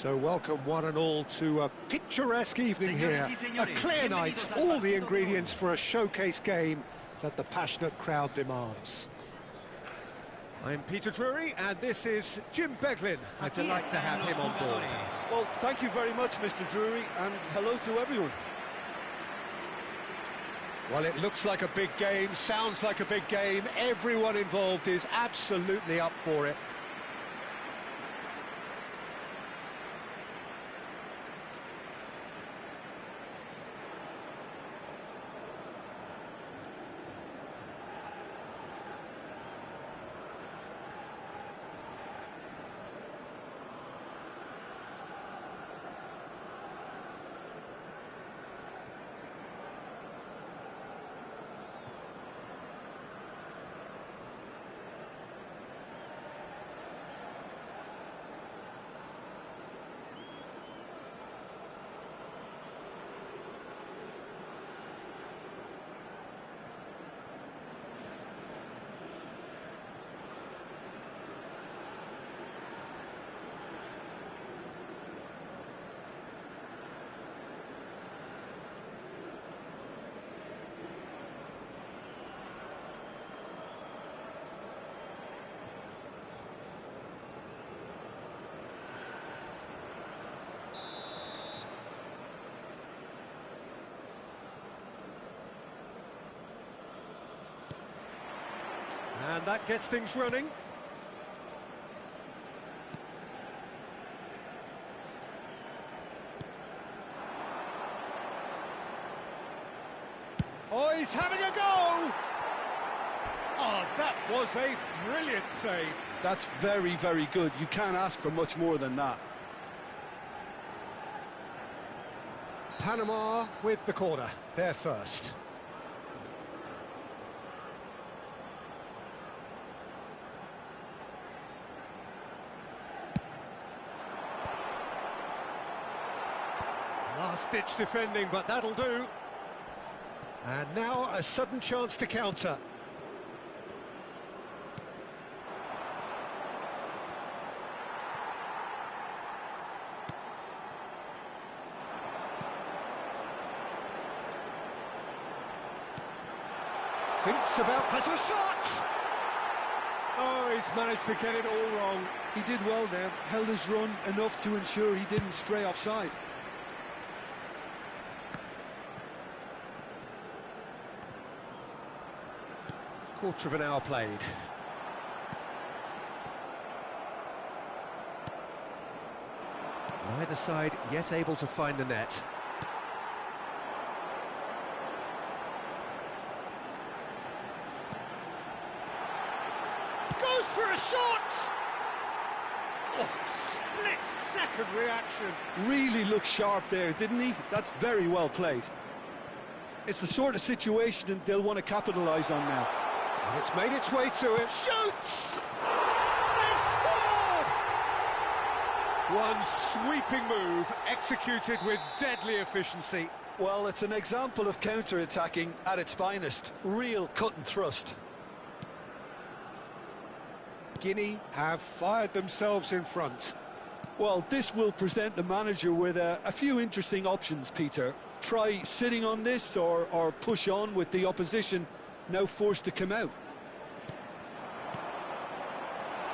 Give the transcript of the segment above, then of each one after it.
So welcome one and all to a picturesque evening here, a clear night, all the ingredients for a showcase game that the passionate crowd demands. I'm Peter Drury and this is Jim Beglin. A delight to have him on board. Well, thank you very much, Mr. Drury, and hello to everyone. Well, it looks like a big game, sounds like a big game. Everyone involved is absolutely up for it. And that gets things running. Oh, he's having a go! Oh, that was a brilliant save. That's very, very good. You can't ask for much more than that. Panama with the corner. They're first. Last-ditch defending, but that'll do. And now a sudden chance to counter. Thinks about, has a shot! Oh, he's managed to get it all wrong. He did well there, held his run enough to ensure he didn't stray offside. Quarter of an hour played. Neither side yet able to find the net. Goes for a shot! Oh, split-second reaction. Really looked sharp there, didn't he? That's very well played. It's the sort of situation they'll want to capitalise on now. And it's made its way to it. Shoots! They've scored! One sweeping move, executed with deadly efficiency. Well, it's an example of counter-attacking at its finest. Real cut and thrust. Guinea have fired themselves in front. Well, this will present the manager with a few interesting options, Peter. Try sitting on this or push on with the opposition now forced to come out.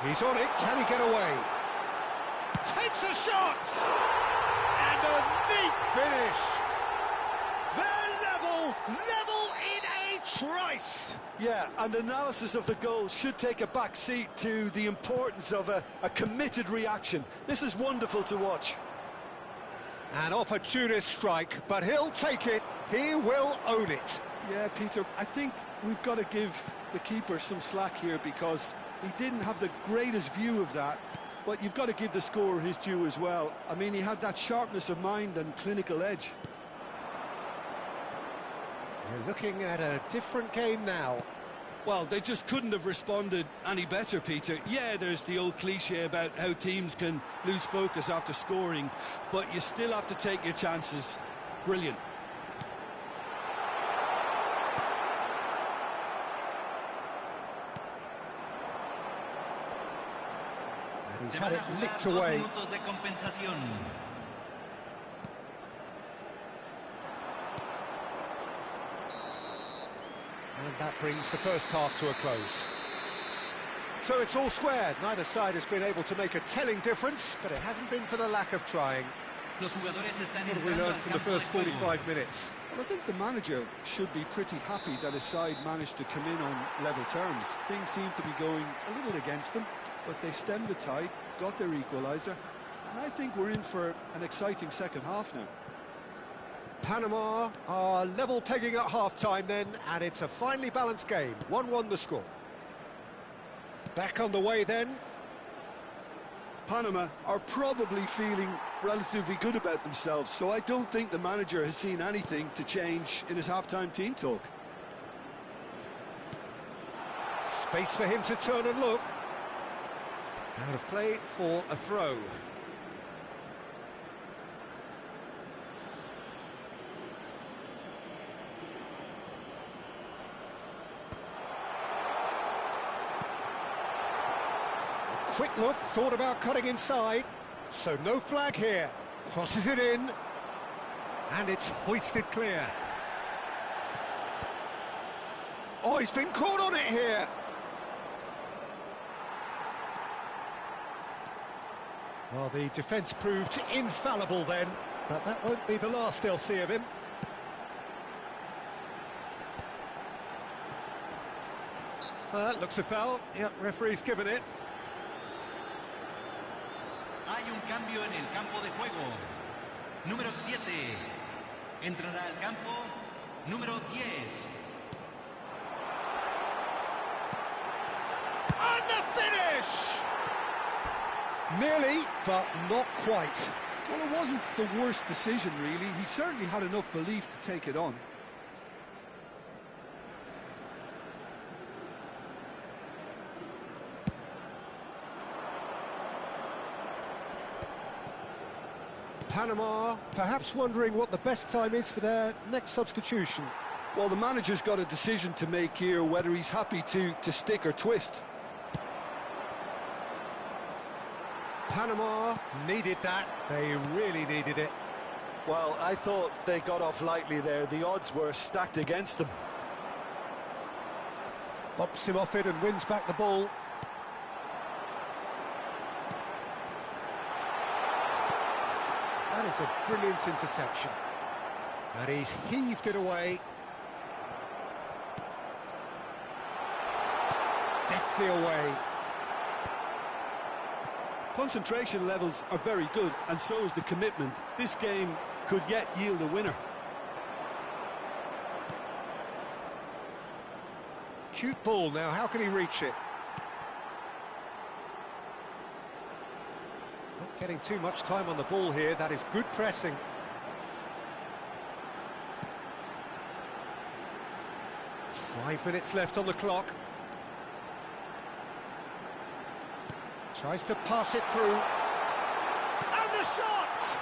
He's on it, can he get away? Takes a shot! And a neat finish! They're level in a trice! Yeah, and analysis of the goal should take a back seat to the importance of a committed reaction. This is wonderful to watch. An opportunist strike, but he'll take it, he will own it. Yeah, Peter, I think we've got to give the keeper some slack here because he didn't have the greatest view of that, but you've got to give the scorer his due as well. I mean, he had that sharpness of mind and clinical edge. We're looking at a different game now. Well, they just couldn't have responded any better, Peter. Yeah, there's the old cliche about how teams can lose focus after scoring, but you still have to take your chances. Brilliant. He's had it nicked away. And that brings the first half to a close. So it's all squared. Neither side has been able to make a telling difference, but it hasn't been for the lack of trying. What have we learned from the first 45 minutes? Well, I think the manager should be pretty happy that his side managed to come in on level terms. Things seem to be going a little against them, but they stemmed the tide, got their equaliser, and I think we're in for an exciting second half now. Panama are level pegging at half-time then, and it's a finely balanced game. 1-1 the score. Back on the way then. Panama are probably feeling relatively good about themselves, so I don't think the manager has seen anything to change in his half-time team talk. Space for him to turn and look. Out of play for a throw. Quick look, thought about cutting inside, so no flag here. Crosses it in, and it's hoisted clear. Oh, he's been caught on it here. Well, the defence proved infallible then, but that won't be the last they'll see of him. That looks a foul. Yep, referee's given it. Hay un cambio en el campo de juego. Número 7. Entrará al campo número 10. And the finish! Nearly, but not quite. Well, it wasn't the worst decision, really. He certainly had enough belief to take it on. Panama perhaps wondering what the best time is for their next substitution. Well, the manager's got a decision to make here, whether he's happy to stick or twist. Panama needed that. They really needed it. Well, I thought they got off lightly there. The odds were stacked against them. Bumps him off it and wins back the ball. That is a brilliant interception. And he's heaved it away. Deftly away. Concentration levels are very good, and so is the commitment. This game could yet yield a winner. Cute ball now, how can he reach it? Not getting too much time on the ball here, that is good pressing. Five minutes left on the clock. Tries to pass it through. And the shot!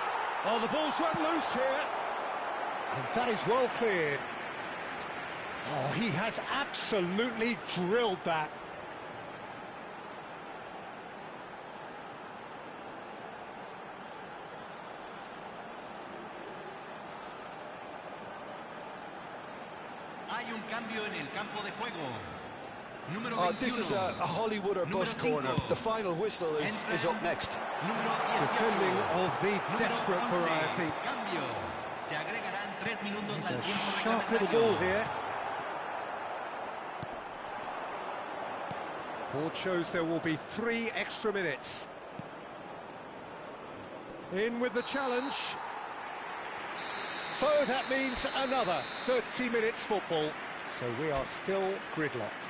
Oh, the ball's run loose here. And that is well cleared. Oh, he has absolutely drilled that. Hay un cambio en el campo de juego. This is a Hollywood or bus corner. The final whistle is up next. Defending of the desperate variety. It's a sharp little ball here. Board shows there will be 3 extra minutes. In with the challenge. So that means another 30 minutes football. So we are still gridlocked.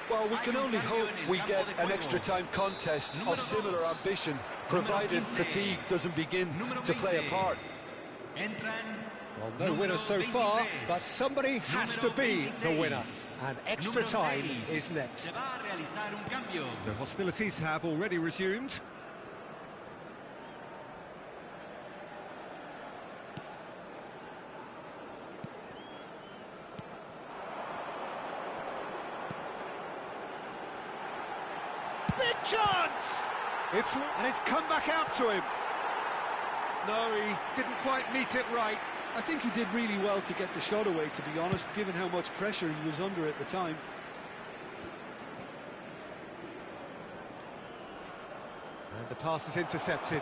Well, we can only hope we get an extra-time contest of similar ambition, provided fatigue doesn't begin to play a part. Well, no winner so far, but somebody has to be the winner. And extra time is next. The hostilities have already resumed. Big chance! And it's come back out to him. No, he didn't quite meet it right. I think he did really well to get the shot away, to be honest, given how much pressure he was under at the time. And the pass is intercepted.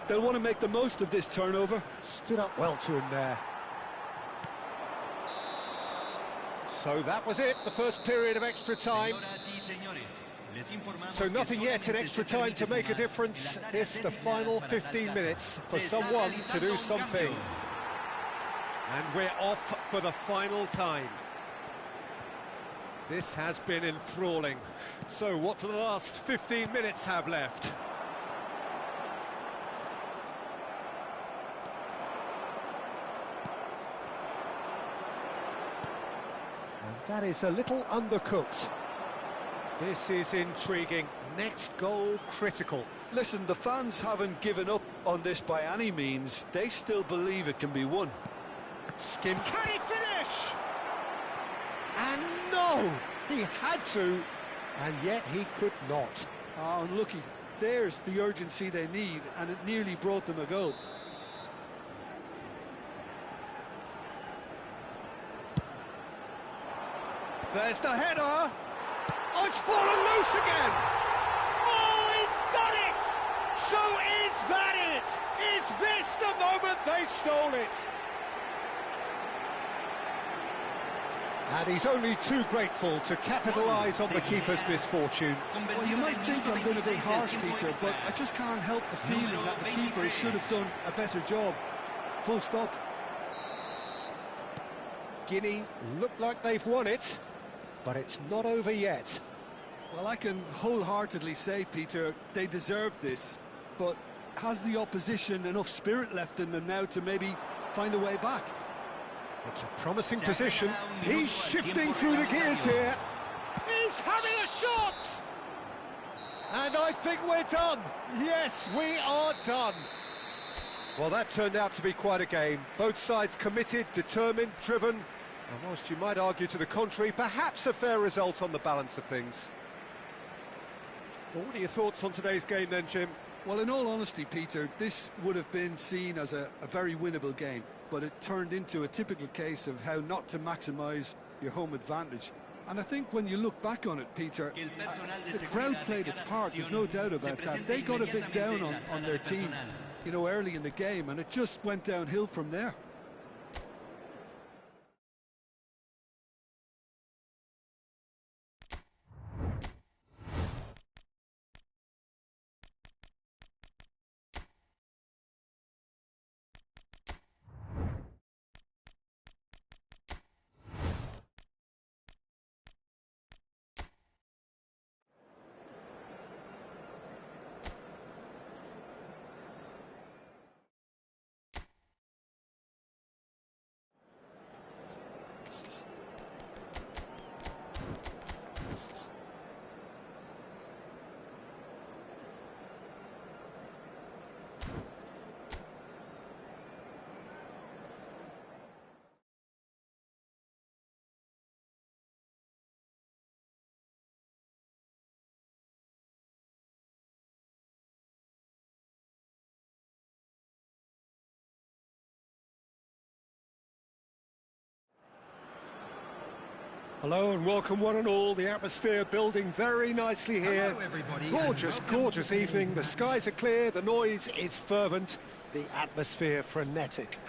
They'll want to make the most of this turnover. Stood up well to him there. So that was it, the first period of extra time. So nothing yet in extra time to make a difference. This, the final 15 minutes for someone to do something. And we're off for the final time. This has been enthralling. So what do the last 15 minutes have left? And that is a little undercooked. This is intriguing. Next goal critical. Listen, the fans haven't given up on this by any means. They still believe it can be won. Skim. Can he finish? And no! He had to, and yet he could not. Oh, unlucky. There's the urgency they need, and it nearly brought them a goal. There's the header. Oh, it's fallen loose again. Oh, he's done it. So is that it? Is this the moment they stole it? And he's only too grateful to capitalise on the keeper's misfortune. Well, you might think I'm being a bit harsh, Peter, but I just can't help the feeling that the keeper should have done a better job. Full stop. Guinea look like they've won it, but it's not over yet. Well, I can wholeheartedly say, Peter, they deserve this, but has the opposition enough spirit left in them now to maybe find a way back? It's a promising position. He's shifting through the gears here. He's having a shot! And I think we're done. Yes, we are done. Well, that turned out to be quite a game. Both sides committed, determined, driven. And whilst you might argue to the contrary, perhaps a fair result on the balance of things. Well, what are your thoughts on today's game then, Jim? Well, in all honesty, Peter, this would have been seen as a very winnable game, but it turned into a typical case of how not to maximise your home advantage. And I think when you look back on it, Peter, the crowd played its part, there's no doubt about that. They got a bit down on their team, you know, early in the game, and it just went downhill from there. Hello and welcome one and all. The atmosphere building very nicely here. Hello, everybody, Gorgeous, gorgeous evening. The skies are clear, the noise is fervent, the atmosphere frenetic.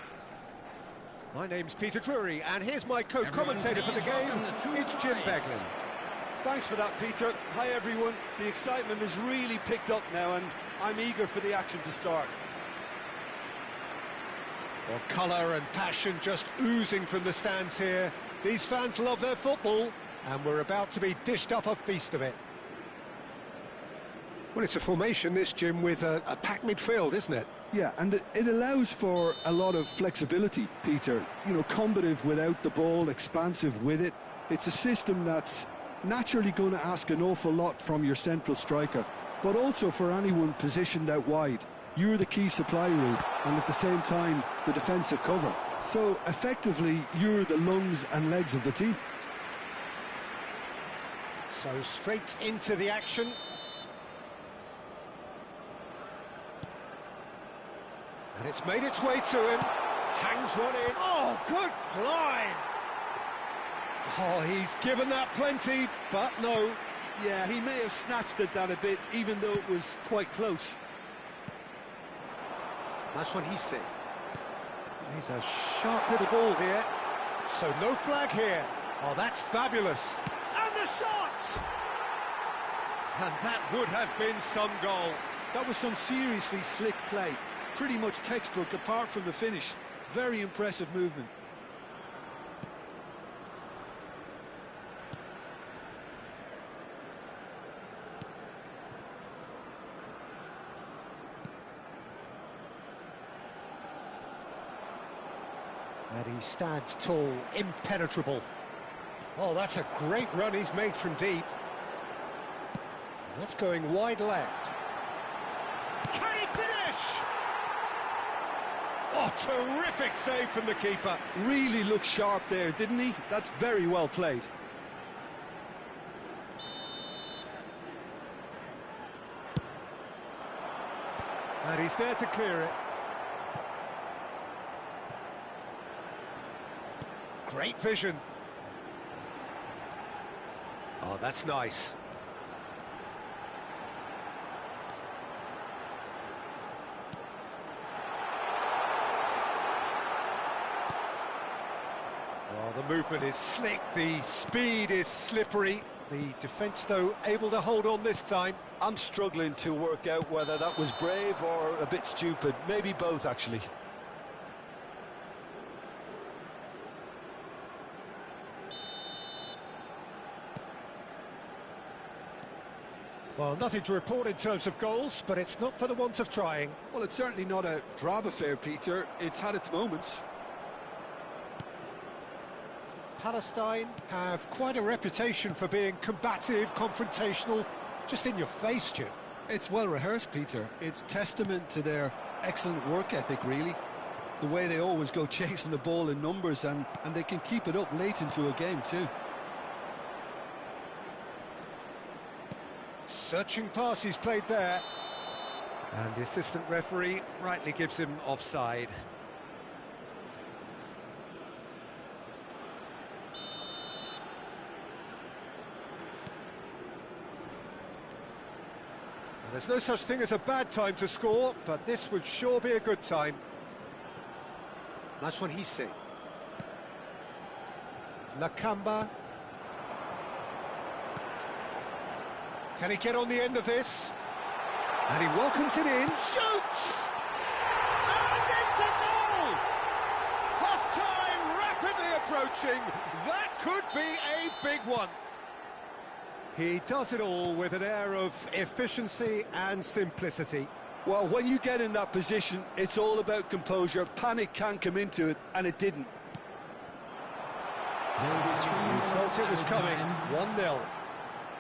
My name's Peter Drury, and here's my co-commentator for the game. It's Jim Beglin. Thanks for that, Peter. Hi, everyone. The excitement has really picked up now, and I'm eager for the action to start. Well, colour and passion just oozing from the stands here. These fans love their football, and we're about to be dished up a feast of it. Well, it's a formation, this, Jim, with a packed midfield, isn't it? Yeah, and it allows for a lot of flexibility, Peter. You know, combative without the ball, expansive with it. It's a system that's naturally going to ask an awful lot from your central striker, but also for anyone positioned out wide. You're the key supply route, and at the same time, the defensive cover. So, effectively, you're the lungs and legs of the team. So straight into the action. And it's made its way to him. Hangs one in. Oh, good climb! Oh, he's given that plenty, but no. Yeah, he may have snatched at that a bit, even though it was quite close. That's what he's saying. He's a sharp little ball here. So no flag here. Oh, that's fabulous. And the shot! And that would have been some goal. That was some seriously slick play. Pretty much textbook apart from the finish. Very impressive movement. And he stands tall, impenetrable. Oh, that's a great run he's made from deep. That's going wide left. Can he finish? Oh, terrific save from the keeper. Really looked sharp there, didn't he? That's very well played. And he's there to clear it. Great vision. Oh, that's nice. Well, the movement is slick, the speed is slippery. The defence, though, able to hold on this time. I'm struggling to work out whether that was brave or a bit stupid. Maybe both, actually. Well, nothing to report in terms of goals, but it's not for the want of trying. Well, it's certainly not a drab affair, Peter. It's had its moments. Palestine have quite a reputation for being combative, confrontational, just in your face, Jim. It's well rehearsed, Peter. It's testament to their excellent work ethic, really. The way they always go chasing the ball in numbers, and they can keep it up late into a game too. Searching pass he's played there. And the assistant referee rightly gives him offside. There's no such thing as a bad time to score, but this would sure be a good time. That's what he's saying. Nakamba. Can he get on the end of this? And he welcomes it in. Shoots! And it's a goal! Half-time rapidly approaching. That could be a big one. He does it all with an air of efficiency and simplicity. Well, when you get in that position, it's all about composure. Panic can't come into it, and it didn't. You felt it was coming. 1-0.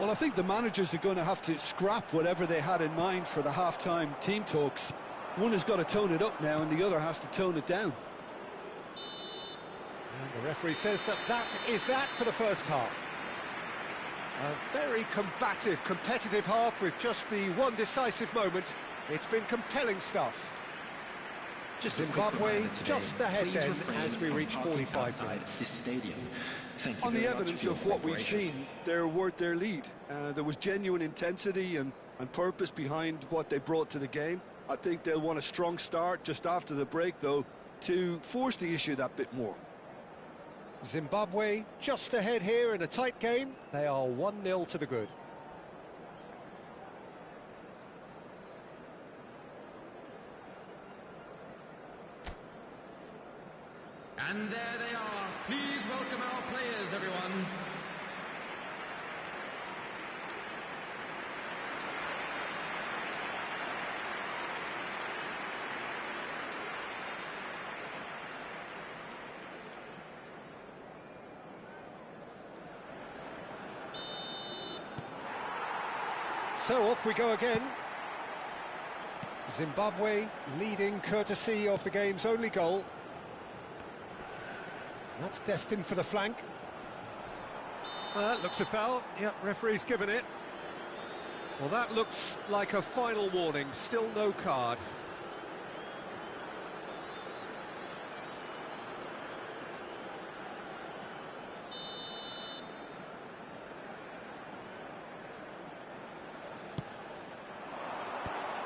Well, I think the managers are going to have to scrap whatever they had in mind for the half-time team talks. One has got to tone it up now, and the other has to tone it down. And the referee says that is that for the first half. A very combative, competitive half with just the one decisive moment. It's been compelling stuff. Zimbabwe just ahead then as we reach 45 minutes. On the evidence of what we've seen, they're worth their lead. There was genuine intensity and purpose behind what they brought to the game. I think they'll want a strong start just after the break, though, to force the issue that bit more. Zimbabwe just ahead here in a tight game. They are 1-0 to the good. And there they are. Please welcome our players, everyone. So off we go again. Zimbabwe leading courtesy of the game's only goal. That's destined for the flank. Looks a foul. Yep, referee's given it. Well, that looks like a final warning. Still no card.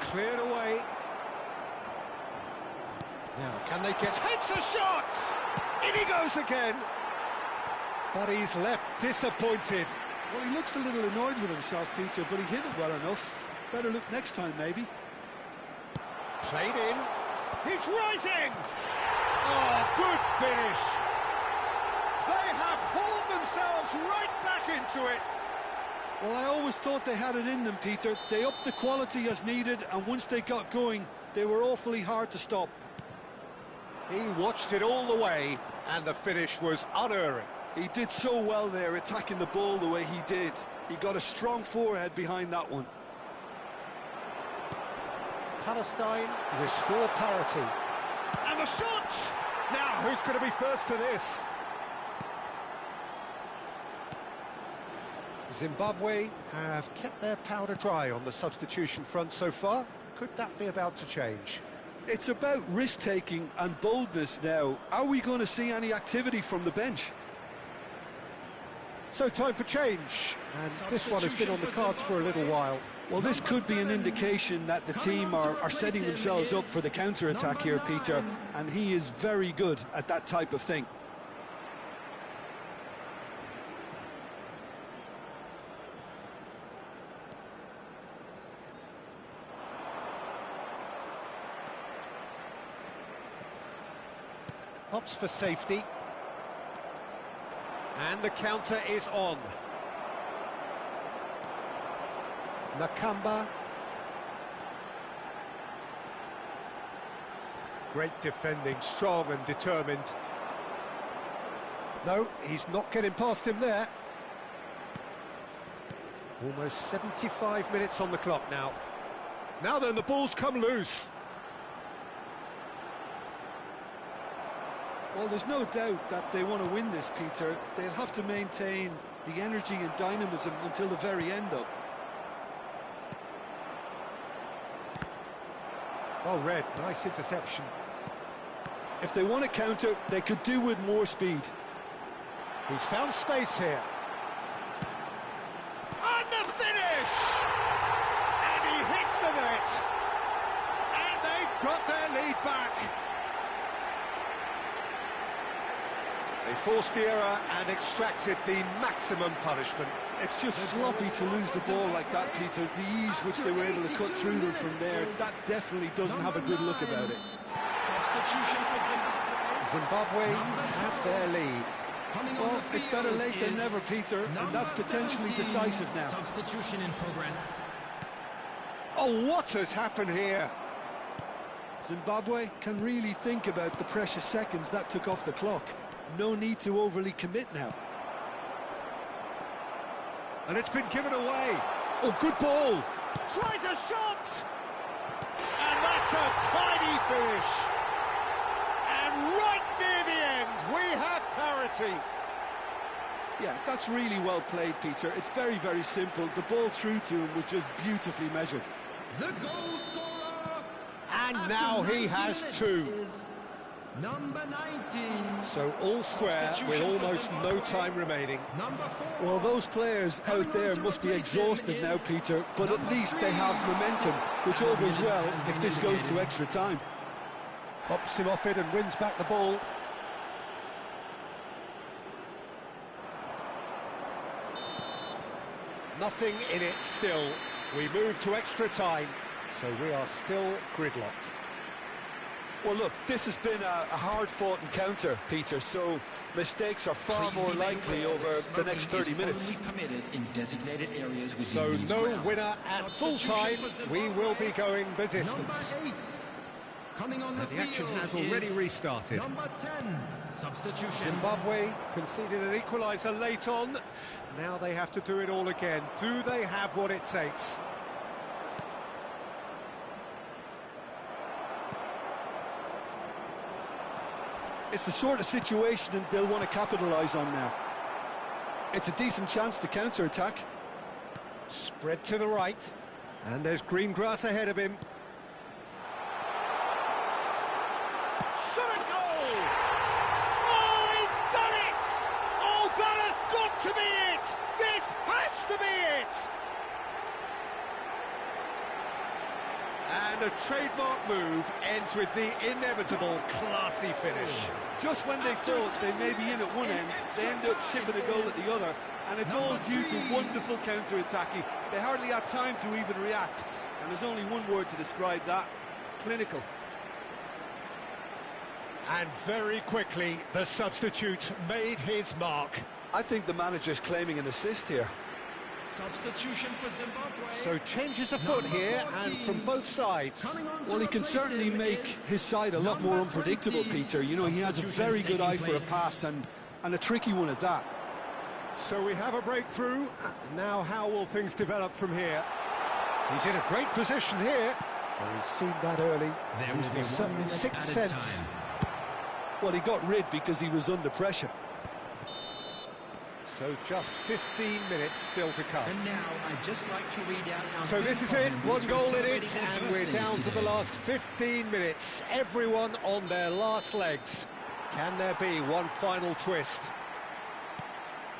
Cleared away. Now, can they get... Hits a shot! In he goes again! But he's left disappointed. Well, he looks a little annoyed with himself, Peter, but he hit it well enough. Better look next time, maybe. Played in. He's rising! Oh, good finish! They have hauled themselves right back into it. Well, I always thought they had it in them, Peter. They upped the quality as needed, and once they got going, they were awfully hard to stop. He watched it all the way, and the finish was unerring. He did so well there, attacking the ball the way he did. He got a strong forehead behind that one. Palestine restore parity. And the shot! Now, who's going to be first to this? Zimbabwe have kept their powder dry on the substitution front so far. Could that be about to change? It's about risk-taking and boldness now. Are we going to see any activity from the bench? So time for change, and this one has been on the cards for a little while. Well, this could be an indication that the team are setting themselves up for the counter-attack here, Peter, and he is very good at that type of thing. Opts for safety. And the counter is on. Nakamba. Great defending, strong and determined. No, he's not getting past him there. Almost 75 minutes on the clock now. Now then, the ball's come loose. Well, there's no doubt that they want to win this, Peter. They'll have to maintain the energy and dynamism until the very end, though. Well read, nice interception. If they want to counter, they could do with more speed. He's found space here. And the finish! And he hits the net. And they've got their lead back. They forced the error and extracted the maximum punishment. It's just sloppy to lose the ball like that, Peter. The ease which they were able to cut through them from there, that definitely doesn't have a good look about it. Zimbabwe have their lead. Well, it's better late than never, Peter, and that's potentially decisive now. Substitution in progress. Oh, what has happened here? Zimbabwe can really think about the precious seconds that took off the clock. No need to overly commit now. And it's been given away. Oh, good ball. Tries a shot. And that's a tiny finish. And right near the end, we have parity. Yeah, that's really well played, Peter. It's very, very simple. The ball through to him was just beautifully measured. The goal scorer. And now he has two. Number 19. So all square with almost no time remaining. Number 4. Well, those players out there must be exhausted now, Peter, but at least they have momentum, which all goes well if this goes to extra time. Pops him off it and wins back the ball. Nothing in it still. We move to extra time, so we are still gridlocked. Well, look, this has been a hard-fought encounter, Peter, so mistakes are far more likely over the next 30 minutes. So no winner at full time. We will be going the distance. And the action has already restarted. Number 10, substitution. Zimbabwe conceded an equaliser late on. Now they have to do it all again. Do they have what it takes? It's the sort of situation that they'll want to capitalise on now. It's a decent chance to counter-attack. Spread to the right, and there's green grass ahead of him. Shot a goal! Oh, he's done it! Oh, that has got to be it! This has to be it! And a trademark move ends with the inevitable classy finish. Just when they thought they may be in at one end, they end up shipping a goal at the other, and it's all due to wonderful counter-attacking. They hardly had time to even react, and there's only one word to describe that: clinical. And very quickly, the substitute made his mark. I think the manager's claiming an assist here. Substitution for Zimbabwe. So changes afoot here, and from both sides. Well, he can certainly make his side a lot more unpredictable, Peter. You know, he has a very good eye for a pass, and a tricky one at that. So we have a breakthrough. Now how will things develop from here? He's in a great position here. Well, he's seen that early. There will be some sixth sense. Well, he got rid because he was under pressure. So just 15 minutes still to come. And now I'd just like to read out our So this is it, one goal in it, and we're down to the last 15 minutes. Everyone on their last legs. Can there be one final twist?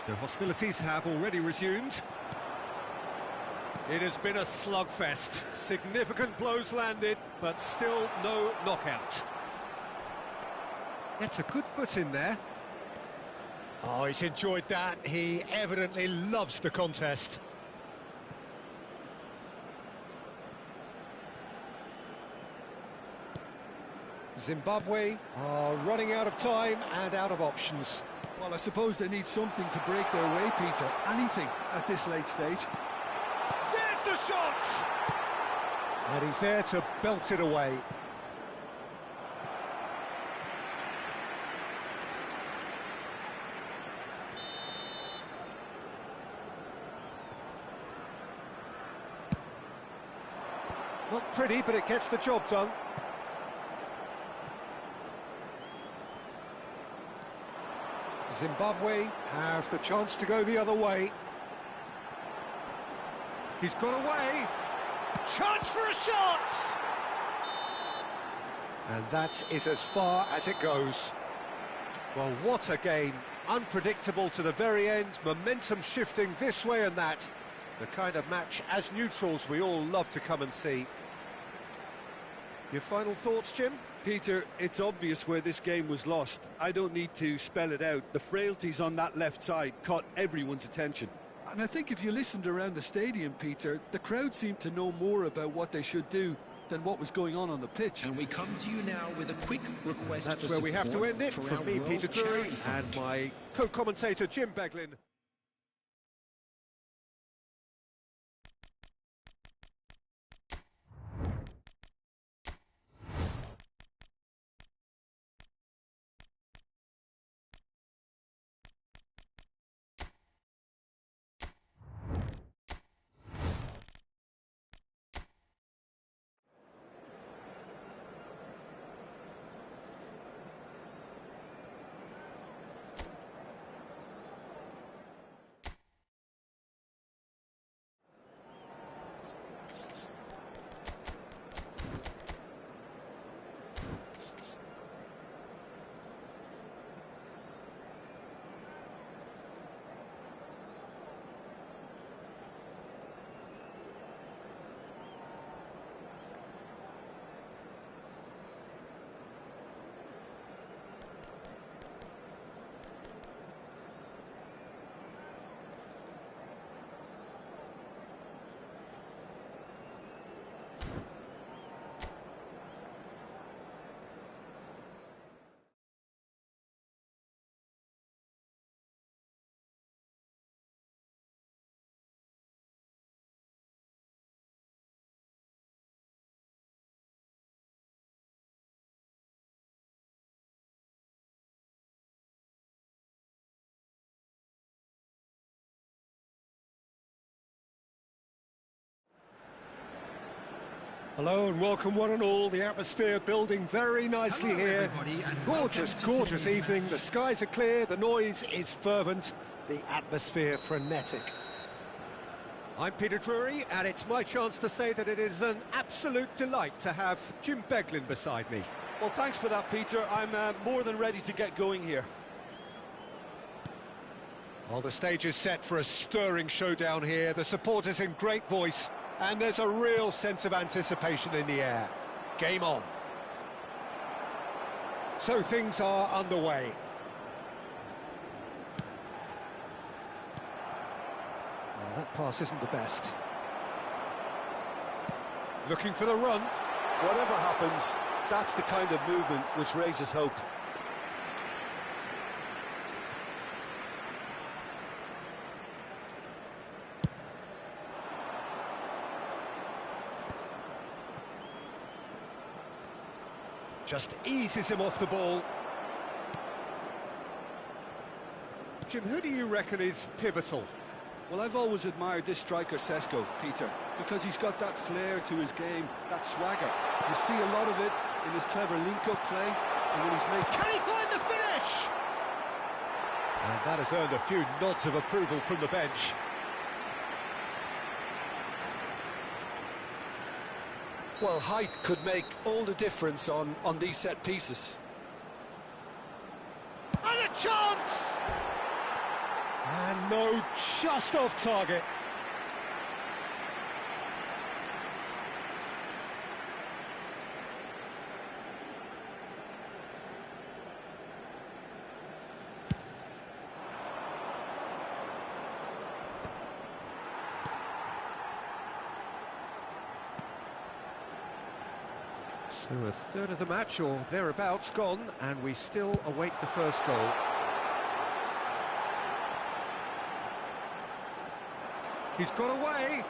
The hostilities have already resumed. It has been a slugfest. Significant blows landed, but still no knockout. That's a good foot in there. Oh, he's enjoyed that. He evidently loves the contest. Zimbabwe are running out of time and out of options. Well, I suppose they need something to break their way, Peter. Anything at this late stage. There's the shot! And he's there to belt it away. Not pretty, but it gets the job done. Zimbabwe have the chance to go the other way. He's got away. Chance for a shot! And that is as far as it goes. Well, what a game. Unpredictable to the very end, momentum shifting this way and that. The kind of match, as neutrals, we all love to come and see. Your final thoughts, Jim? Peter, it's obvious where this game was lost. I don't need to spell it out. The frailties on that left side caught everyone's attention. And I think if you listened around the stadium, Peter, the crowd seemed to know more about what they should do than what was going on the pitch. And we come to you now with a quick request. That's where we have to end it. From me, Peter Drury, and my co-commentator, Jim Beglin. Hello and welcome one and all. The atmosphere building very nicely here. Gorgeous, gorgeous evening. The skies are clear, the noise is fervent. the atmosphere frenetic. I'm Peter Drury, and it's my chance to say that it is an absolute delight to have Jim Beglin beside me. Well, thanks for that, Peter. I'm more than ready to get going here. Well, the stage is set for a stirring showdown here. The supporters in great voice, and there's a real sense of anticipation in the air. Game on. So things are underway. Well, that pass isn't the best. Looking for the run. Whatever happens, that's the kind of movement which raises hope. Just eases him off the ball. Jim, who do you reckon is pivotal? Well, I've always admired this striker, Sesko, Peter, because he's got that flair to his game, that swagger. You see a lot of it in his clever link-up play, and when he's making... Can he find the finish? And that has earned a few nods of approval from the bench. Well, height could make all the difference on these set pieces. And a chance! And no, just off target. So a third of the match, or thereabouts, gone, and we still await the first goal. He's got away.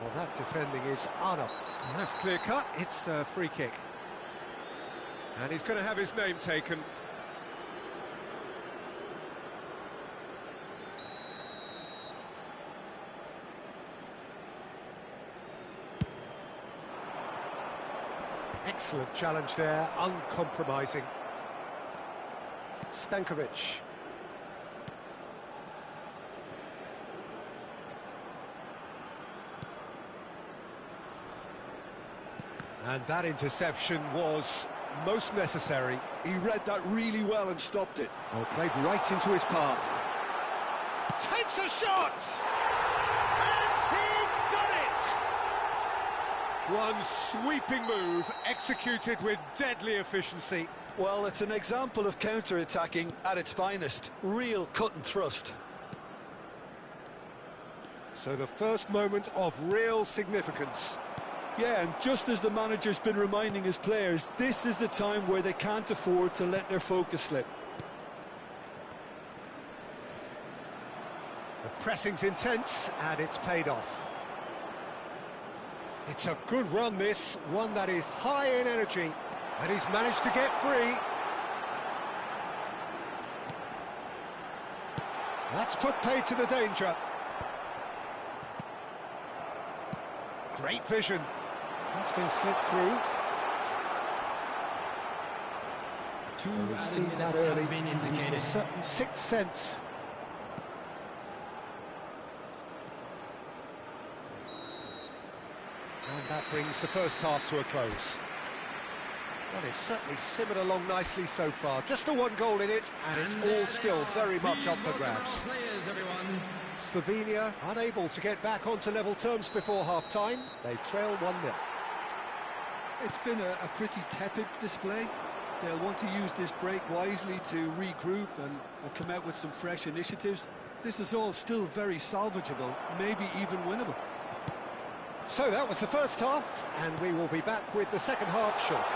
Well, that defending is Arno. And that's clear cut. It's a free kick. And he's going to have his name taken. Excellent challenge there, uncompromising. Stankovic. And that interception was most necessary. He read that really well and stopped it. Well, played right into his path. Takes a shot! And he's done it! One sweeping move, executed with deadly efficiency. Well, it's an example of counter-attacking at its finest. Real cut and thrust. So the first moment of real significance. Yeah, and just as the manager's been reminding his players, this is the time where they can't afford to let their focus slip. The pressing's intense, and it's paid off. It's a good run, this, one that is high in energy, and he's managed to get free. That's put paid to the danger. Great vision. That's been slipped through. We've seen that early. Used a certain sixth sense. And that brings the first half to a close. Well, it's certainly simmered along nicely so far. Just the one goal in it, and it's all still very much up for grabs. Slovenia unable to get back onto level terms before half-time. They trail 1-0. It's been a pretty tepid display. They'll want to use this break wisely to regroup and come out with some fresh initiatives. This is all still very salvageable, maybe even winnable. So that was the first half, and we will be back with the second half shortly.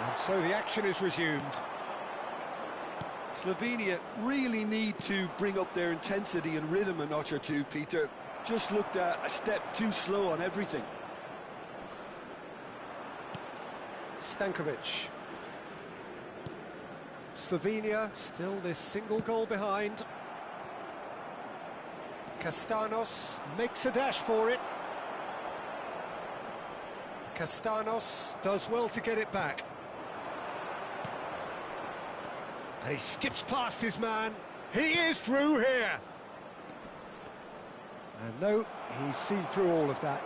And so the action is resumed. Slovenia really need to bring up their intensity and rhythm a notch or two, Peter. Just looked a step too slow on everything. Stankovic. Slovenia still this single goal behind. Castanos makes a dash for it. Castanos does well to get it back. And he skips past his man. He is through here. And no, he's seen through all of that.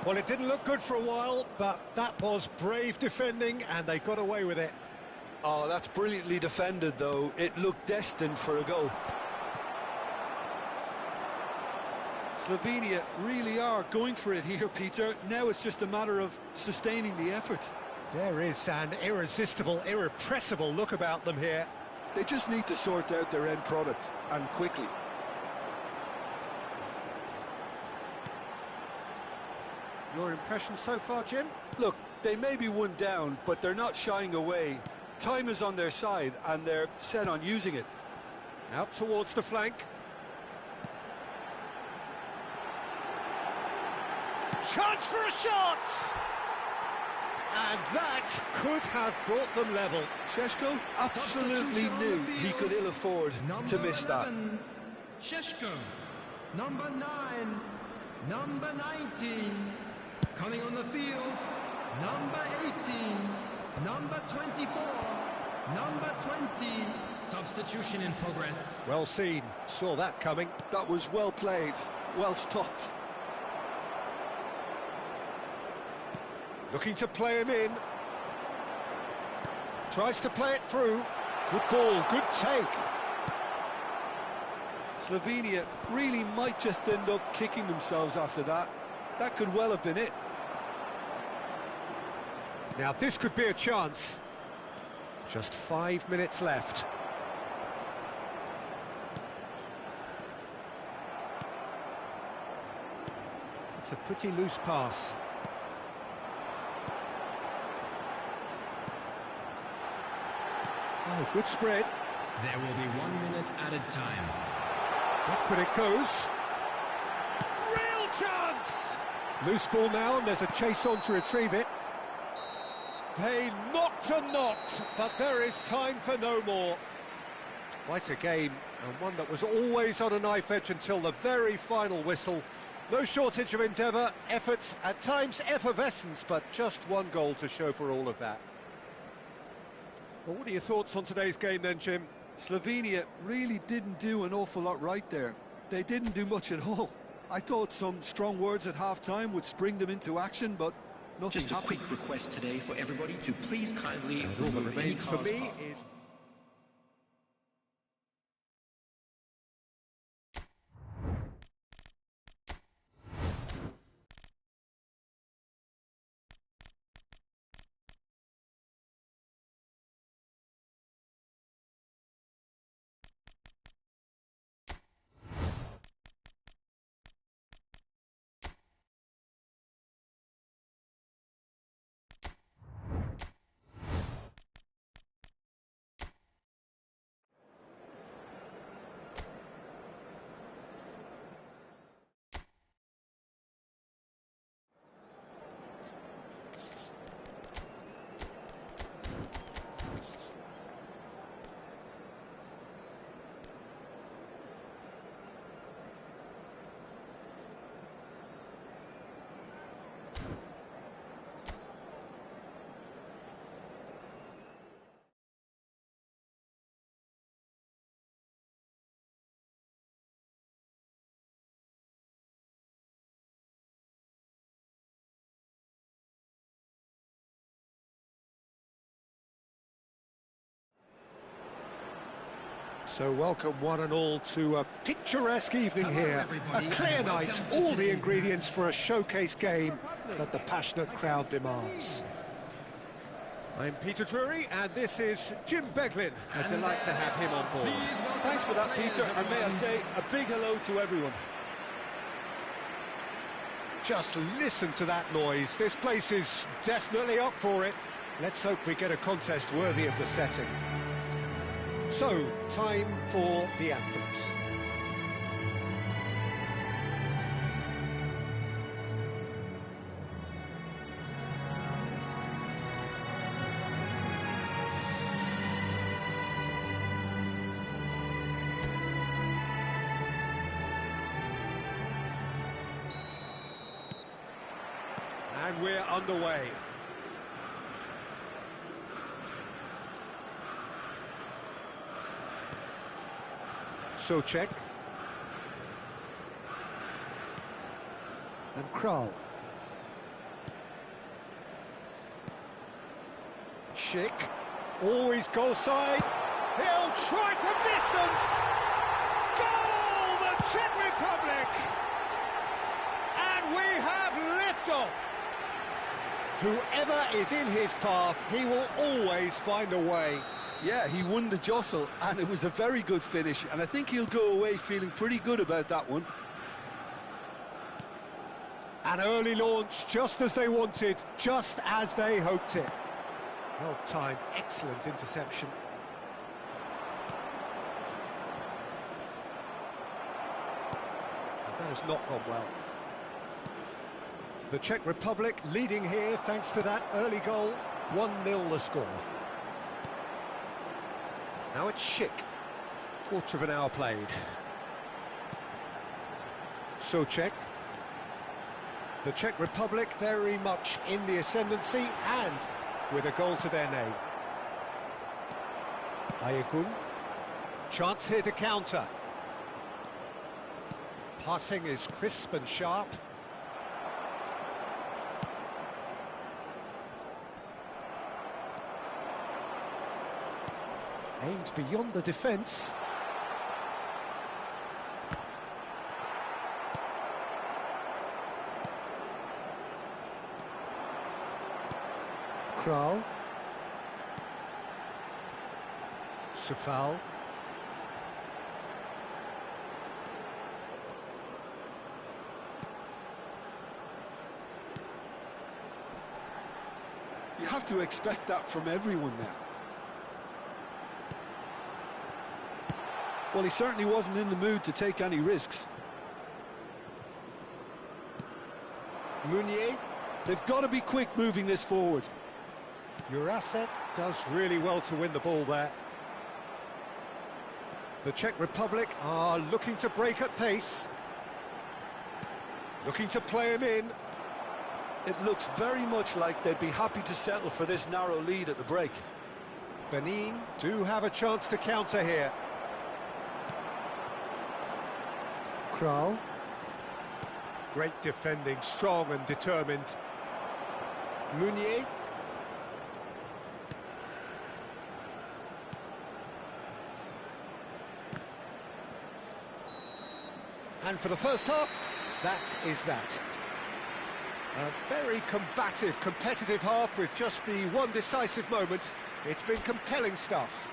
Well, it didn't look good for a while, but that was brave defending, and they got away with it. Oh, that's brilliantly defended, though. It looked destined for a goal. Slovenia really are going for it here, Peter. Now it's just a matter of sustaining the effort. There is an irresistible, irrepressible look about them here. They just need to sort out their end product, and quickly. Your impression so far, Jim? Look, they may be one down, but they're not shying away. Time is on their side, and they're set on using it. Out towards the flank. Chance for a shot! And that could have brought them level. Šeško absolutely knew he could ill afford to miss that. Šeško, number 9, number 19, coming on the field, number 18, number 24, number 20, substitution in progress. Well seen, saw that coming. That was well played, well stopped. Looking to play him in. Tries to play it through. Good ball, good take. Slovenia really might just end up kicking themselves after that. That could well have been it. Now this could be a chance. Just 5 minutes left. It's a pretty loose pass. Oh, good spread. There will be 1 minute added time. Backward it goes. Real chance! Loose ball now, and there's a chase on to retrieve it. They knocked and knocked, but there is time for no more. Quite a game, and one that was always on a knife edge until the very final whistle. No shortage of endeavour, effort, at times effervescence, but just one goal to show for all of that. Well, what are your thoughts on today's game then, Jim? Slovenia really didn't do an awful lot right there. They didn't do much at all. I thought some strong words at half-time would spring them into action, but nothing happened. Just a quick request today for everybody to please kindly... And all that remains for me is... So welcome one and all to a picturesque evening here. A clear night, all the ingredients for a showcase game that the passionate crowd demands. I'm Peter Drury, and this is Jim Beglin. A delight to have him on board. Thanks for that, Peter, and may I say a big hello to everyone. Just listen to that noise. This place is definitely up for it. Let's hope we get a contest worthy of the setting. So, time for the anthems. And we're underway. Socek. And Kral. Schick. Always goal side. He'll try from distance. Goal! The Czech Republic! And we have liftoff. Whoever is in his path, he will always find a way. Yeah, he won the jostle, and it was a very good finish, and I think he'll go away feeling pretty good about that one. An early launch, just as they wanted, just as they hoped it. Well timed, excellent interception. That has not gone well. The Czech Republic leading here thanks to that early goal. 1-0 the score. Now it's Schick. Quarter of an hour played. Socek. The Czech Republic very much in the ascendancy and with a goal to their name. Ayagun. Chance here to counter. Passing is crisp and sharp. Aims beyond the defence. Kral. Sefal. You have to expect that from everyone now. Well, he certainly wasn't in the mood to take any risks. Meunier. They've got to be quick moving this forward. Jurasek does really well to win the ball there. The Czech Republic are looking to break at pace. Looking to play him in. It looks very much like they'd be happy to settle for this narrow lead at the break. Benin do have a chance to counter here. Kral. Great defending, strong and determined. Meunier. And for the first half, that is that. A very combative, competitive half with just the one decisive moment. It's been compelling stuff.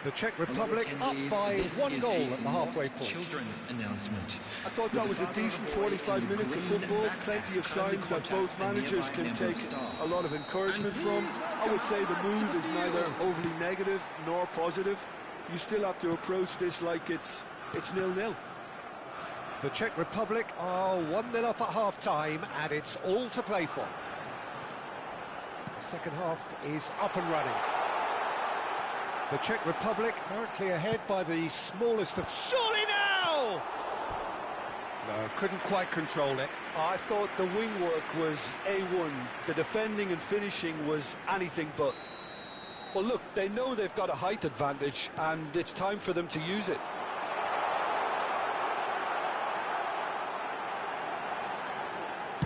The Czech Republic up by 1 goal at the halfway point. Children's announcement. I thought that was a decent 45 minutes of football, plenty of signs that both managers can take a lot of encouragement from. I would say the mood is neither overly negative nor positive. You still have to approach this like it's 0-0. The Czech Republic are 1-0 up at half-time, and it's all to play for. The second half is up and running. The Czech Republic currently ahead by the smallest of... Surely now! No, couldn't quite control it. I thought the wing work was A1. The defending and finishing was anything but. Well, look, they know they've got a height advantage, and it's time for them to use it.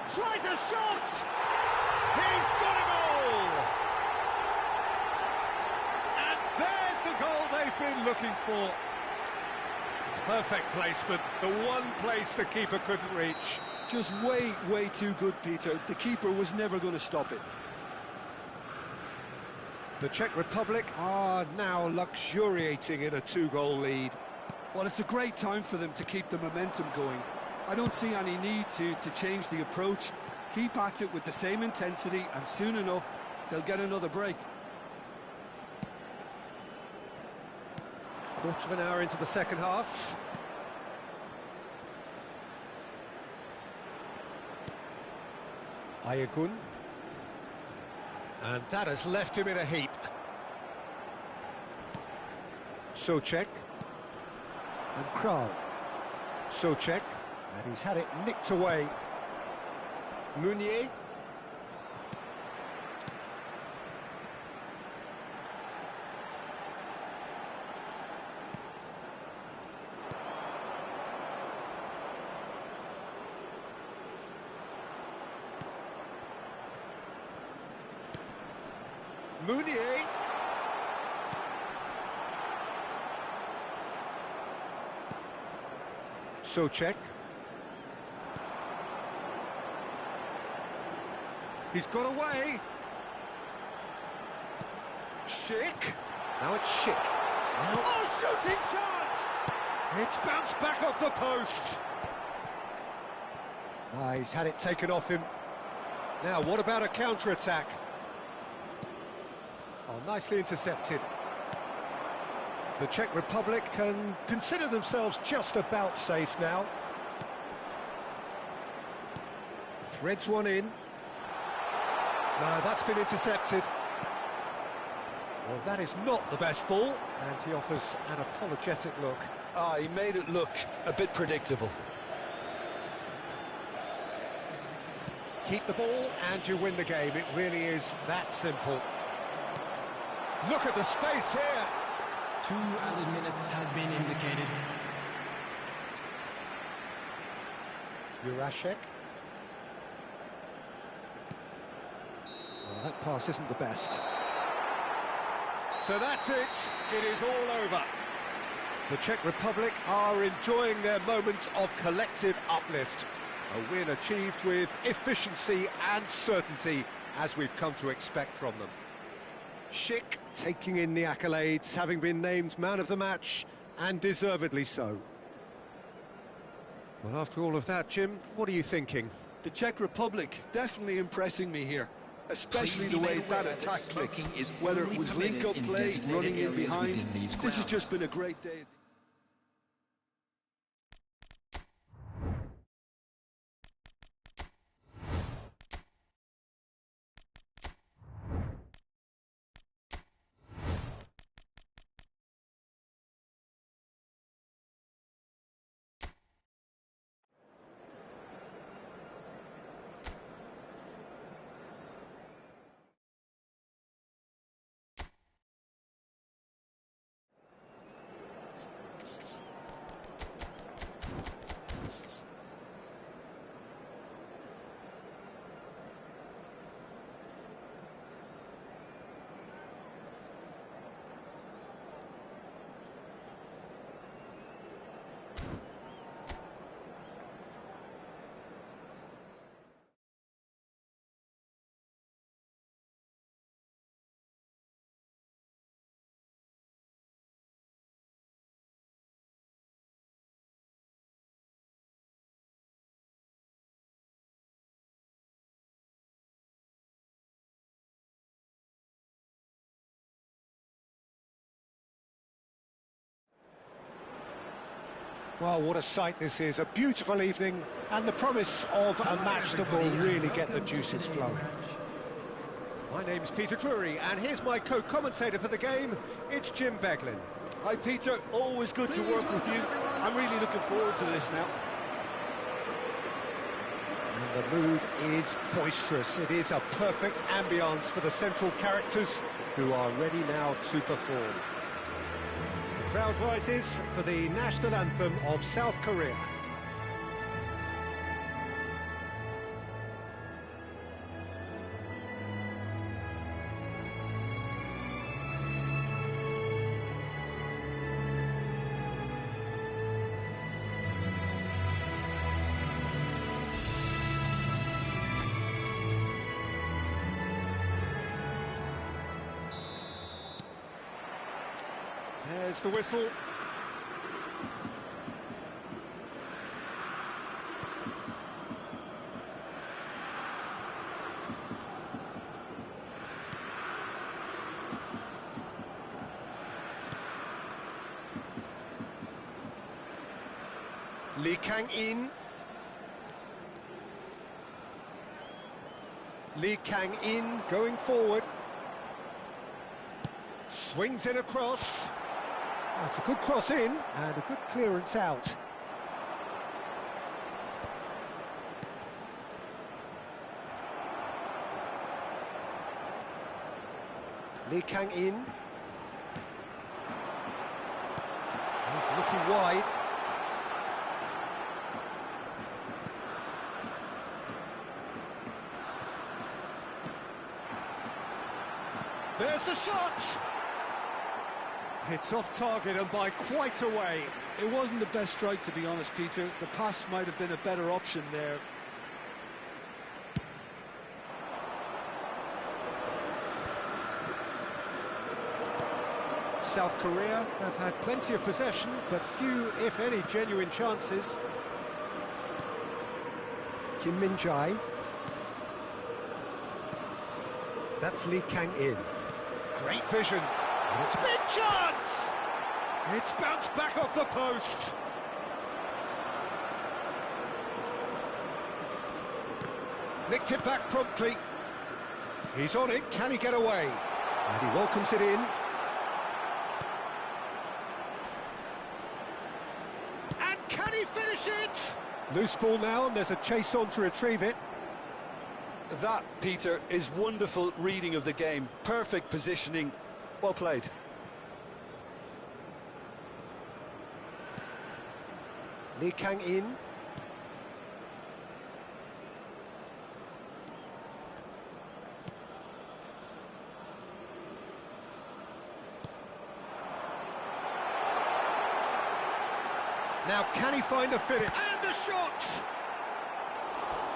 Tries a shot! He's got a goal! And there's the goal they've been looking for. Perfect placement, the one place the keeper couldn't reach. Just way too good, Peter. The keeper was never going to stop it. The Czech Republic are now luxuriating in a 2-goal lead. Well, it's a great time for them to keep the momentum going. I don't see any need to change the approach. Keep at it with the same intensity, and soon enough, they'll get another break. Quarter of an hour into the second half. Ayagun. And that has left him in a heap. Socek. And Kral. Socek. And he's had it nicked away. Meunier. Meunier. Soucek. He's got away. Schick. Now it's Schick. Now... Oh, shooting chance! It's bounced back off the post. He's had it taken off him. Now, what about a counter-attack? Oh, nicely intercepted. The Czech Republic can consider themselves just about safe now. Threads one in. No, that's been intercepted. Well, that is not the best ball, and he offers an apologetic look. He made it look a bit predictable. Keep the ball and you win the game. It really is that simple. Look at the space here. 2 added minutes has been indicated. Jurasek. Well, that pass isn't the best. So that's it. It is all over. The Czech Republic are enjoying their moments of collective uplift. A win achieved with efficiency and certainty, as we've come to expect from them. Schick taking in the accolades, having been named man of the match, and deservedly so. Well, after all of that, Jim, what are you thinking? The Czech Republic definitely impressing me here, especially the way that attack clicked. Whether it was link-up play, running in behind, this has just been a great day. Well, what a sight this is. A beautiful evening and the promise of a match that will really get the juices flowing. My name's Peter Drury, and here's my co-commentator for the game. It's Jim Beglin. Hi, Peter. Always good to work with you. I'm really looking forward to this now. And the mood is boisterous. It is a perfect ambience for the central characters who are ready now to perform. The crowd rises for the national anthem of South Korea. There's the whistle. Lee Kang-in. Lee Kang-in going forward. Swings in a cross. That's a good cross in and a good clearance out. Lee Kang-in. He's looking wide. There's the shot! It's off target and by quite a way. It wasn't the best strike, to be honest, Peter. The pass might have been a better option there. South Korea have had plenty of possession, but few, if any, genuine chances. Kim Min-jae. That's Lee Kang-in. Great vision. And it's a big chance! It's bounced back off the post. Nicked it back promptly. He's on it, can he get away? And he welcomes it in. And can he finish it? Loose ball now, and there's a chase on to retrieve it. That, Peter, is wonderful reading of the game. Perfect positioning. Well played. Lee Kang-in. Now can he find a finish? And the shot!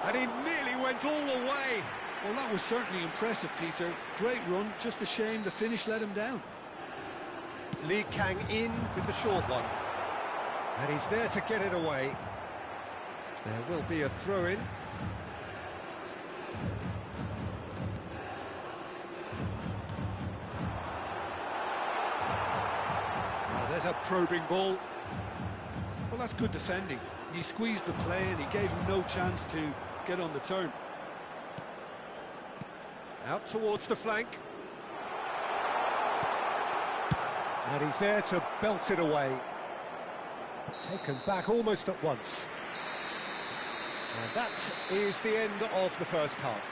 And he nearly went all the way. Well, that was certainly impressive, Peter. Great run, just a shame the finish let him down. Lee Kang-in with the short one. And he's there to get it away. There will be a throw-in. Oh, there's a probing ball. Well, that's good defending. He squeezed the play and he gave him no chance to get on the turn. Out towards the flank. And he's there to belt it away. Taken back almost at once. And that is the end of the first half.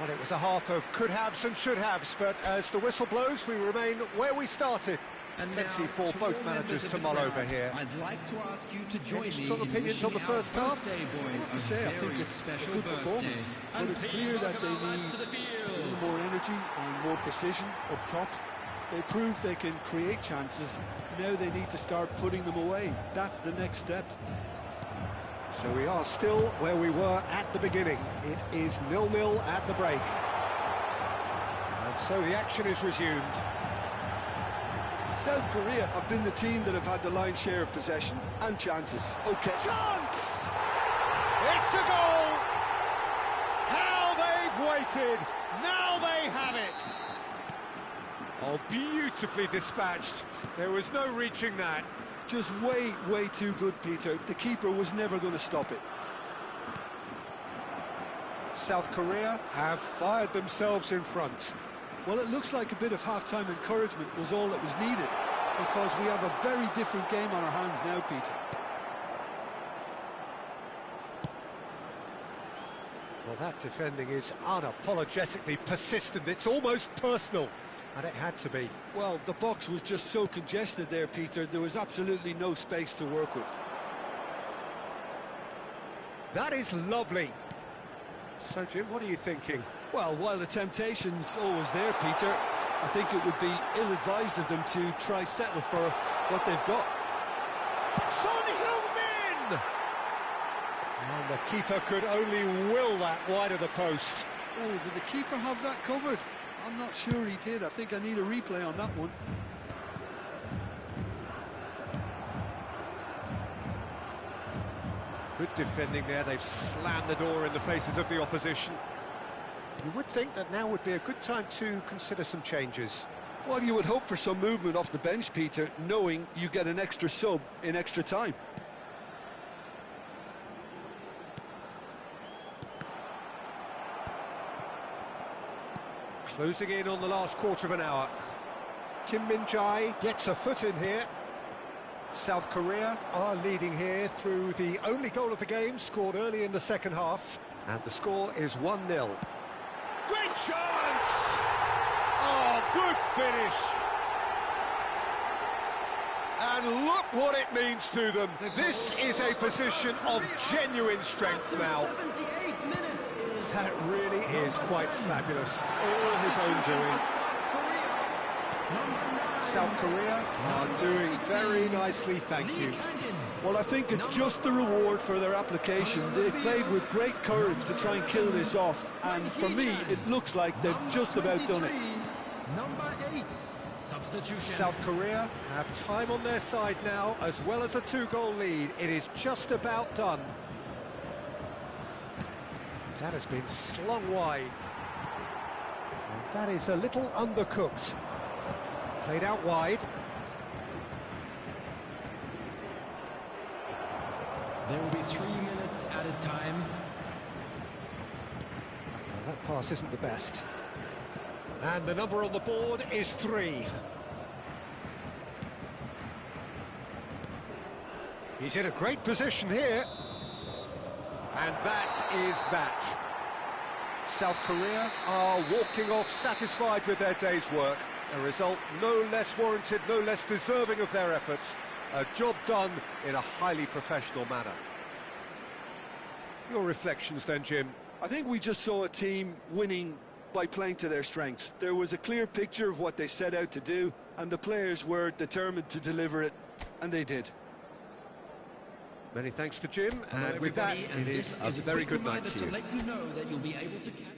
Well, it was a half of could-haves and should-haves, but as the whistle blows, we remain where we started. And Plenty now, for both managers to mull over here. I'd like to ask you to join Any me strong in opinions on the wishing first our half? birthday boy I have to a say, I think very it's a special good birthday. performance. But it's clear that they need a little more energy and more precision up top. They proved they can create chances. Now they need to start putting them away. That's the next step. So we are still where we were at the beginning. It is 0-0 at the break. And so the action is resumed. South Korea have been the team that have had the lion's share of possession and chances. Okay. Chance! It's a goal! How they've waited! Now they have it! Oh, beautifully dispatched. There was no reaching that. Just way, way too good, Peter. The keeper was never going to stop it. South Korea have fired themselves in front. Well, it looks like a bit of half-time encouragement was all that was needed, because we have a very different game on our hands now, Peter. Well, that defending is unapologetically persistent. It's almost personal, and it had to be. Well, the box was just so congested there, Peter. There was absolutely no space to work with. That is lovely. So, Jim, what are you thinking? Well, while the temptation's always there, Peter, I think it would be ill-advised of them to try settle for what they've got. Son Heung-min! And the keeper could only will that wide of the post. Oh, did the keeper have that covered? I'm not sure he did. I think I need a replay on that one. Good defending there. They've slammed the door in the faces of the opposition. You would think that now would be a good time to consider some changes. Well, you would hope for some movement off the bench, Peter, knowing you get an extra sub in extra time. Closing in on the last quarter of an hour. Kim Min-jae gets a foot in here. South Korea are leading here through the only goal of the game, scored early in the second half. And the score is 1-0. Great chance! Oh, good finish! And look what it means to them. This is a position of genuine strength now. 78 minutes. That really is quite fabulous. All his own doing. South Korea are doing very nicely, thank you. Well, I think it's just the reward for their application. They played with great courage to try and kill this off, and for me, it looks like they've just about done it. Number 8, substitution. South Korea have time on their side now, as well as a 2-goal lead. It is just about done. That has been slung wide. And that is a little undercooked. Played out wide. There will be 3 minutes added time. Well, that pass isn't the best. And the number on the board is 3. He's in a great position here. And that is that. South Korea are walking off satisfied with their day's work. A result no less warranted, no less deserving of their efforts. A job done in a highly professional manner. Your reflections then, Jim? I think we just saw a team winning by playing to their strengths. There was a clear picture of what they set out to do, and the players were determined to deliver it, and they did. Many thanks to Jim, Hello, and with that, everybody, it is a very good night to you. let you know that you'll be able to catch.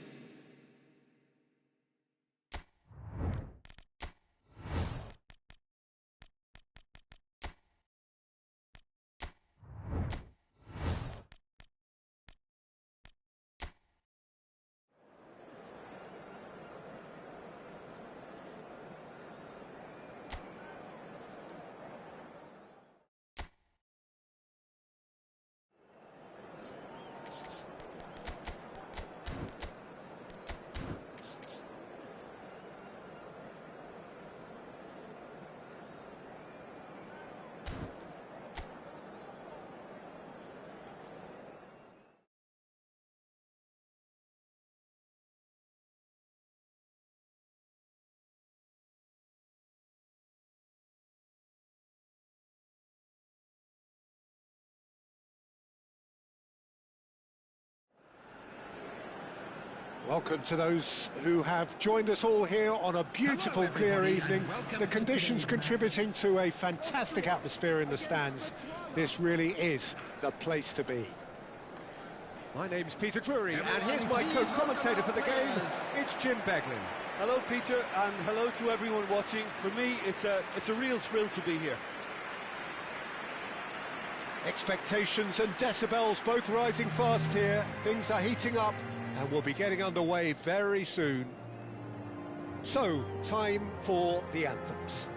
Welcome to those who have joined us all here on a beautiful, clear evening. The conditions contributing to a fantastic atmosphere in the stands. This really is the place to be. My name's Peter Drury, and here's my co-commentator for the game. It's Jim Beglin. Hello, Peter, and hello to everyone watching. For me, it's a real thrill to be here. Expectations and decibels both rising fast here. Things are heating up, and we'll be getting underway very soon. So, time for the anthems.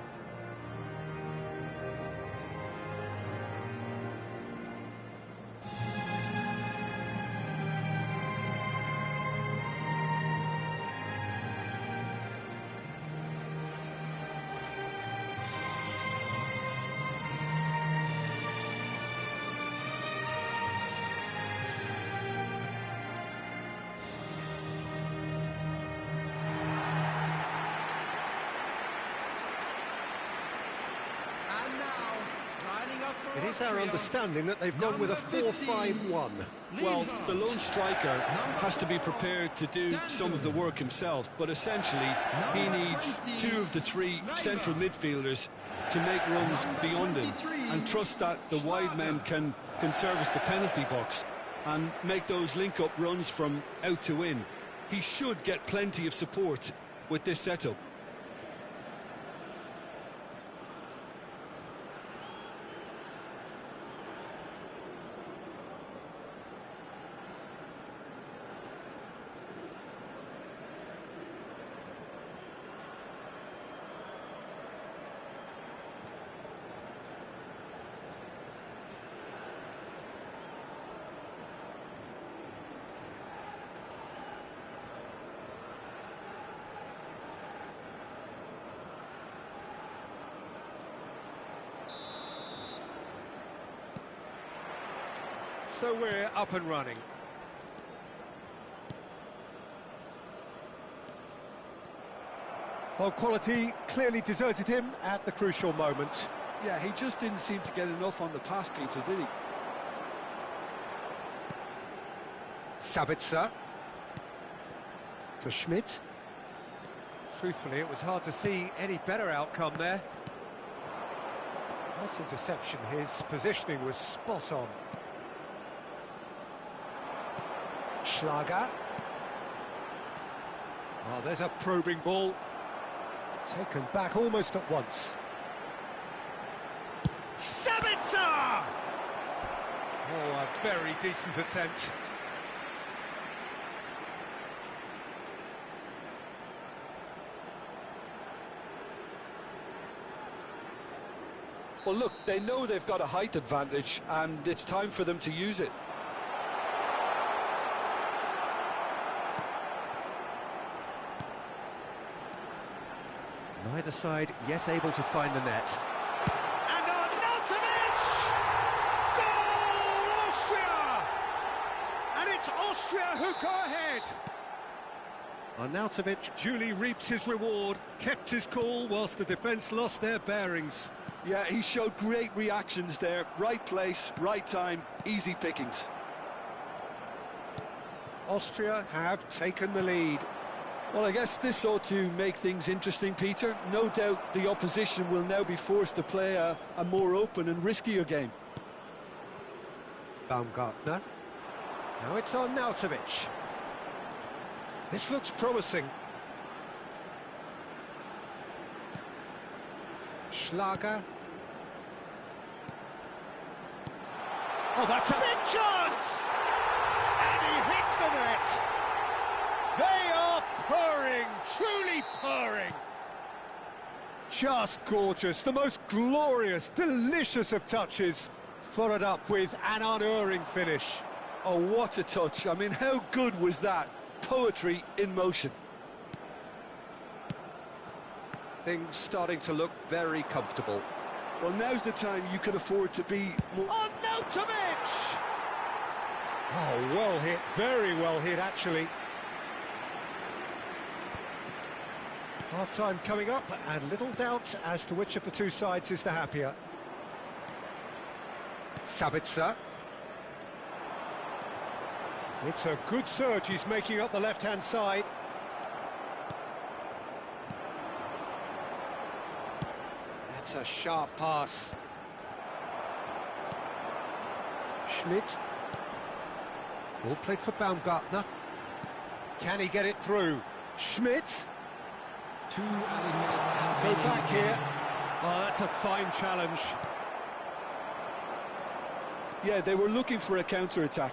It is our understanding that they've gone with a 4-5-1. Well, the lone striker has to be prepared to do some of the work himself, but essentially he needs 2 of the 3 central midfielders to make runs beyond him and trust that the wide men can service the penalty box and make those link-up runs from out to in. He should get plenty of support with this setup. So we're up and running. Well, quality clearly deserted him at the crucial moment. Yeah, he just didn't seem to get enough on the pass, Peter, did he? Sabitzer. For Schmidt. Truthfully, it was hard to see any better outcome there. Nice interception, his positioning was spot on. Schlager. Oh, there's a probing ball. Taken back almost at once. Sabitzer! Oh, a very decent attempt. Well, look, they know they've got a height advantage, and it's time for them to use it. Neither side yet able to find the net. And Arnautovic! Goal, Austria! And it's Austria who go ahead. Arnautovic duly reaped his reward, kept his cool whilst the defence lost their bearings. Yeah, he showed great reactions there. Right place, right time, easy pickings. Austria have taken the lead. Well, I guess this ought to make things interesting, Peter. No doubt the opposition will now be forced to play a more open and riskier game. Baumgartner. Now it's Arnautovic. This looks promising. Schlager. Oh, that's a big chance! And he hits the net! They are purring, truly purring! Just gorgeous, the most glorious, delicious of touches, followed up with an unerring finish. Oh, what a touch. I mean, how good was that? Poetry in motion. Things starting to look very comfortable. Well, now's the time you can afford to be more... Arnautovic! Oh, well hit, very well hit, actually. Half-time coming up, and little doubt as to which of the two sides is the happier. Sabitzer. It's a good surge he's making up the left-hand side. That's a sharp pass. Schmidt. Ball played for Baumgartner. Can he get it through? Schmidt. 2 added minutes. Go back here. Oh, that's a fine challenge. Yeah, they were looking for a counter-attack.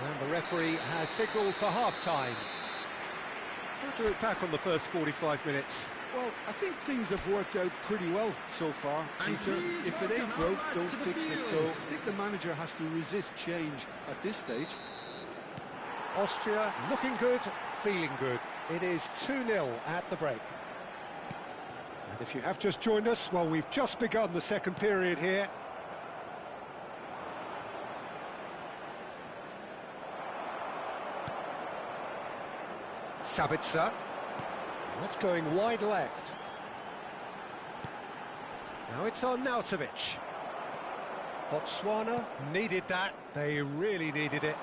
And the referee has signalled for half-time. How do we look back on the first 45 minutes? Well, I think things have worked out pretty well so far, Peter. If it ain't broke, don't fix it. So I think the manager has to resist change at this stage. Austria looking good, feeling good. It is 2-0 at the break. And if you have just joined us, well, we've just begun the second period here. Sabitzer. That's going wide left. Now it's Arnautovic. Botswana needed that. They really needed it.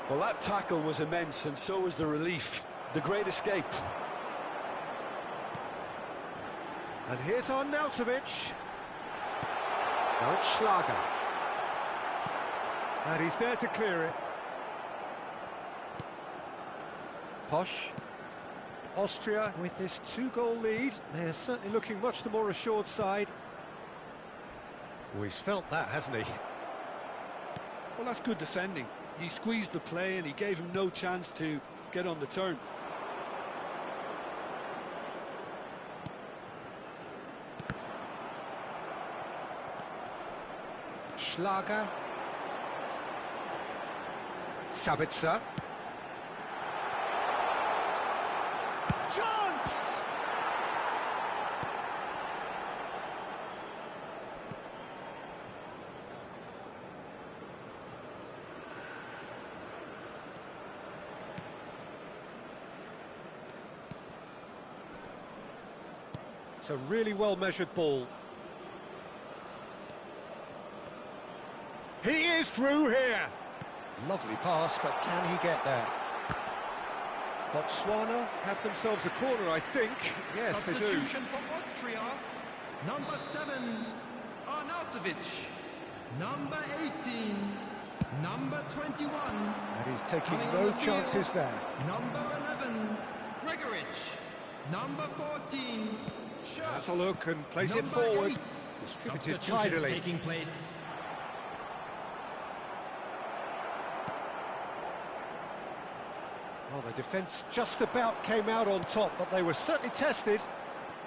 Well, that tackle was immense, and so was the relief. The great escape. And here's Arnautovic. Now it's Schlager. And he's there to clear it. Posh. Austria with this 2-goal lead. They're certainly looking much the more assured side. Oh, he's felt that, hasn't he? Well, that's good defending. He squeezed the play and he gave him no chance to get on the turn. Schlager. Sabitzer. Chance! It's a really well-measured ball. He is through here. Lovely pass, but can he get there? Botswana have themselves a corner, I think. Yes, they do. Substitution for Austria. Number 7, Arnautovic. Number 18, number 21. And he's taking Coming no on the chances field, there. Number 11, Gregorich. Number 14, Scherf. Has a look and plays it Number forward. 8. Distributed Substitutions tidily. taking place. Well, the defence just about came out on top, but they were certainly tested.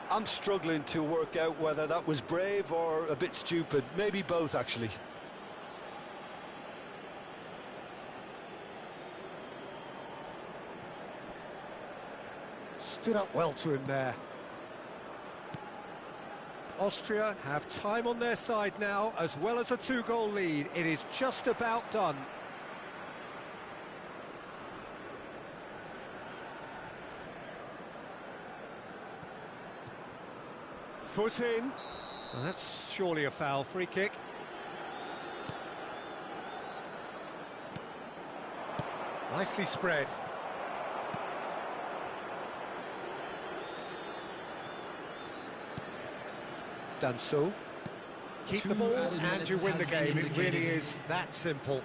I'm struggling to work out whether that was brave or a bit stupid. Maybe both, actually. Stood up well to him there. Austria have time on their side now, as well as a 2-goal lead. It is just about done. Foot in. Well, that's surely a foul. Free kick. Nicely spread. Done so. Keep the ball and you win the game. It really is that simple.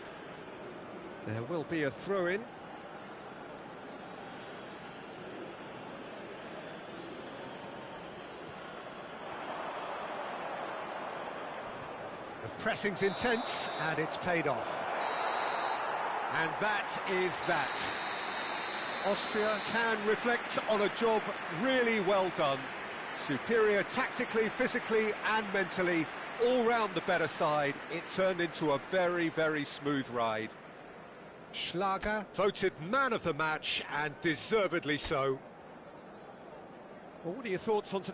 There will be a throw-in. The pressing's intense, and it's paid off. And that is that. Austria can reflect on a job really well done. Superior tactically, physically, and mentally. All round the better side. It turned into a very, very smooth ride. Schlager voted man of the match, and deservedly so. Well, what are your thoughts on today?